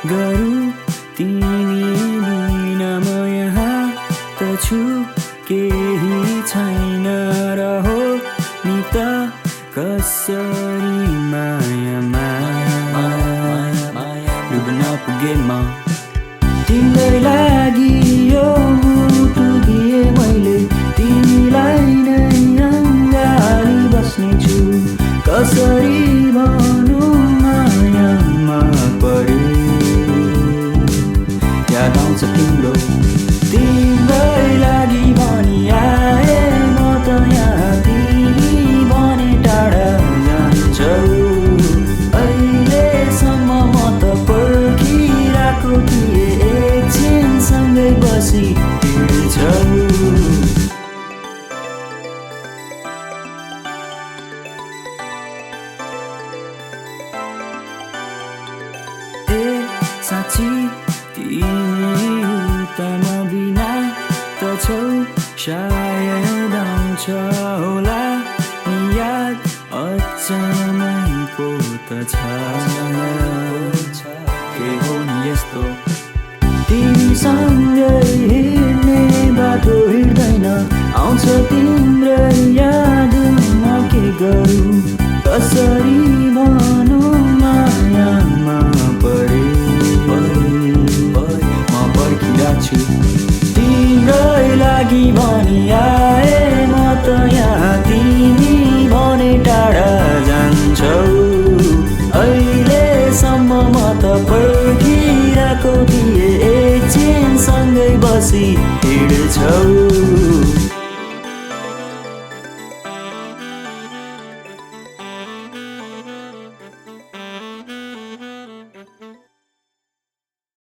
गरौँ तिमी बिना म यहाँ त छु केही छैन रहो नि त कसरी मायामा डुब्न पुगे म तिम्रै लागि यो मुटु दिए मैले तिमीलाई नै अङ्गाली बस्नेछु कसरी भनौँ मायामा परे याद आउँछ तिम्रो तिम्रै लागि भनी आए म त यहाँ तिमी भने टाढा जान्छौ अहिलेसम्म म त पर्खिरहेको थिएँ एकछिन सँगै बसी हिँड्छौ साँच्ची तिमी उता म बिना त छौ सायद आउँछ होला नि याद अचम्मै पो त छ के हो नि यस्तो तिमीसँगै हिँड्ने बाटो हिँड्दैन आउँछ तिम्रै याद म के गरौँ कसरी भनौँ मायामा परे म पर्खिरहेको छु तिम्रै लागि भनी आए म त यहाँ तिमी भने टाढा जान्छौ अहिलेसम्म म त पर्खिरहेको थिएँ एकछिन सँगै बसी हिँड्छौ